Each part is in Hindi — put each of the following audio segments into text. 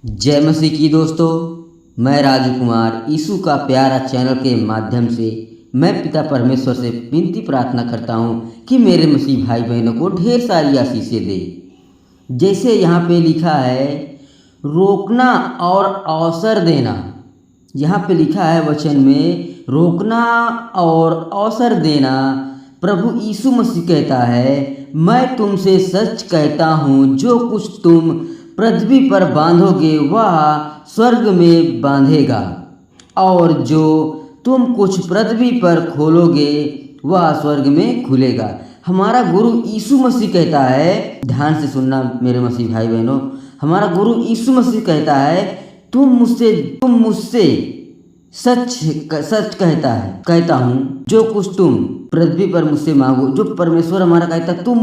जय मसीह की दोस्तों, मैं राजू कुमार यीशु का प्यारा चैनल के माध्यम से मैं पिता परमेश्वर से विनती प्रार्थना करता हूँ कि मेरे मसीह भाई बहनों को ढेर सारी आशीषें दे। जैसे यहाँ पे लिखा है, रोकना और अवसर देना। यहाँ पे लिखा है वचन में, रोकना और अवसर देना। प्रभु यीशु मसीह कहता है, मैं तुमसे सच कहता हूँ, जो कुछ तुम पृथ्वी पर बांधोगे वह स्वर्ग में बांधेगा, और जो तुम कुछ पृथ्वी पर खोलोगे वह स्वर्ग में खुलेगा। हमारा गुरु यीशु मसीह कहता है, ध्यान से सुनना मेरे मसीह भाई बहनों, हमारा गुरु यीशु मसीह कहता है, तुम मुझसे सच कहता हूँ, जो कुछ तुम पृथ्वी पर मुझसे मांगो। जो परमेश्वर हमारा कहता है, तुम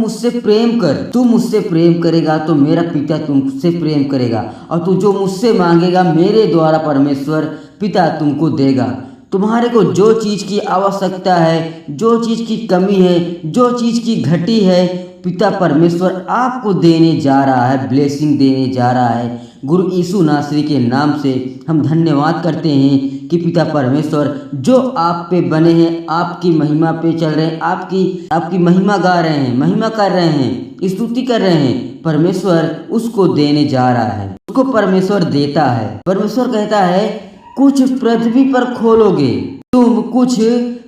मुझसे प्रेम करेगा तो मेरा पिता तुमसे प्रेम करेगा, और तू जो मुझसे मांगेगा मेरे द्वारा परमेश्वर पिता तुमको देगा। तुम्हारे को जो चीज़ की आवश्यकता है, जो चीज़ की कमी है, जो चीज़ की घटी है, पिता परमेश्वर आपको देने जा रहा है, ब्लेसिंग देने जा रहा है। गुरु यीशु नासरी के नाम से हम धन्यवाद करते हैं कि पिता परमेश्वर जो आप पे बने हैं, आपकी महिमा पे चल रहे हैं, आपकी महिमा गा रहे हैं, महिमा कर रहे हैं, स्तुति कर रहे हैं, परमेश्वर उसको देने जा रहा है, उसको परमेश्वर देता है। परमेश्वर कहता है, कुछ पृथ्वी पर खोलोगे, तुम कुछ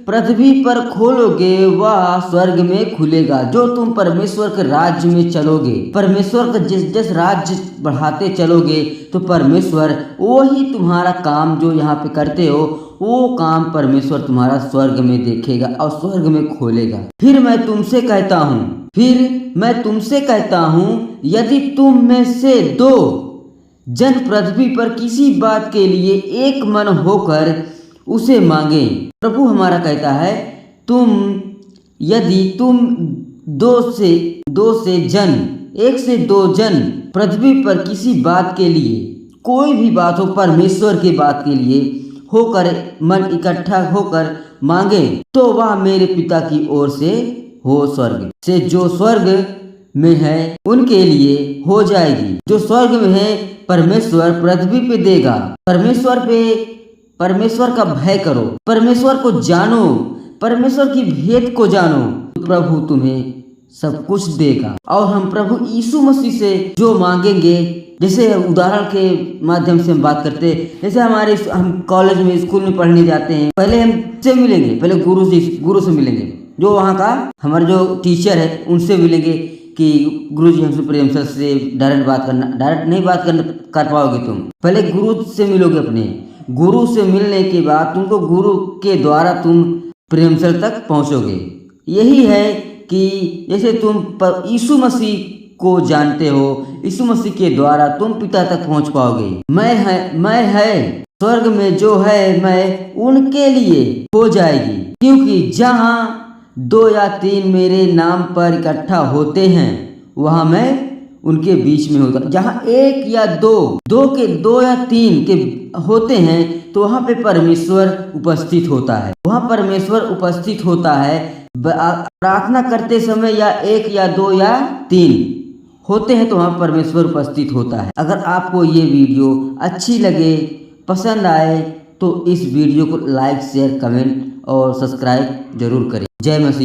पृथ्वी पर खोलोगे वह स्वर्ग में खुलेगा। जो तुम परमेश्वर के राज्य में चलोगे, परमेश्वर का जिस राज्य बढ़ाते चलोगे, तो परमेश्वर वही तुम्हारा काम जो यहाँ पे करते हो, वो काम परमेश्वर तुम्हारा स्वर्ग में देखेगा और स्वर्ग में खोलेगा। फिर मैं तुमसे कहता हूँ, यदि तुम में से दो जन पृथ्वी पर किसी बात के लिए एक मन होकर उसे मांगे। प्रभु हमारा कहता है, यदि तुम एक से दो जन पृथ्वी पर किसी बात के लिए, कोई भी बात हो, परमेश्वर की बात के लिए होकर मन इकट्ठा होकर मांगे, तो वह मेरे पिता की ओर से हो, स्वर्ग से जो स्वर्ग में है उनके लिए हो जाएगी। जो स्वर्ग में है परमेश्वर पृथ्वी पे देगा। परमेश्वर का भय करो, परमेश्वर को जानो, परमेश्वर की भेद को जानो, प्रभु तुम्हें सब कुछ देगा। और हम प्रभु यीशु मसीह से जो मांगेंगे, जैसे उदाहरण के माध्यम से हम बात करते हैं, जैसे हम कॉलेज में, स्कूल में पढ़ने जाते हैं, पहले हम से मिलेंगे, पहले गुरु से मिलेंगे, जो वहाँ का हमारे जो टीचर है उनसे मिलेंगे कि गुरु जी हमसे प्रेम से डायरेक्ट नहीं बात कर पाओगे। तुम पहले गुरु से मिलोगे, अपने गुरु से मिलने के बाद तुमको गुरु के द्वारा तुम प्रेमस्थल तक पहुंचोगे। यही है कि जैसे तुम यीशु मसीह को जानते हो, यीशु मसीह के द्वारा तुम पिता तक पहुंच पाओगे। मैं है स्वर्ग में जो है, मैं उनके लिए हो जाएगी, क्योंकि जहाँ 2 या 3 मेरे नाम पर इकट्ठा होते हैं, वहाँ मैं उनके बीच में होता। जहाँ 1 या 2 या 3 के होते हैं, तो वहाँ पे परमेश्वर उपस्थित होता है। वहाँ परमेश्वर उपस्थित होता है। प्रार्थना करते समय या 1 या 2 या 3 होते हैं, तो वहाँ परमेश्वर उपस्थित होता है। अगर आपको ये वीडियो अच्छी लगे, पसंद आए, तो इस वीडियो को लाइक, शेयर, कमेंट और सब्सक्राइब जरूर करें। जय मसीह।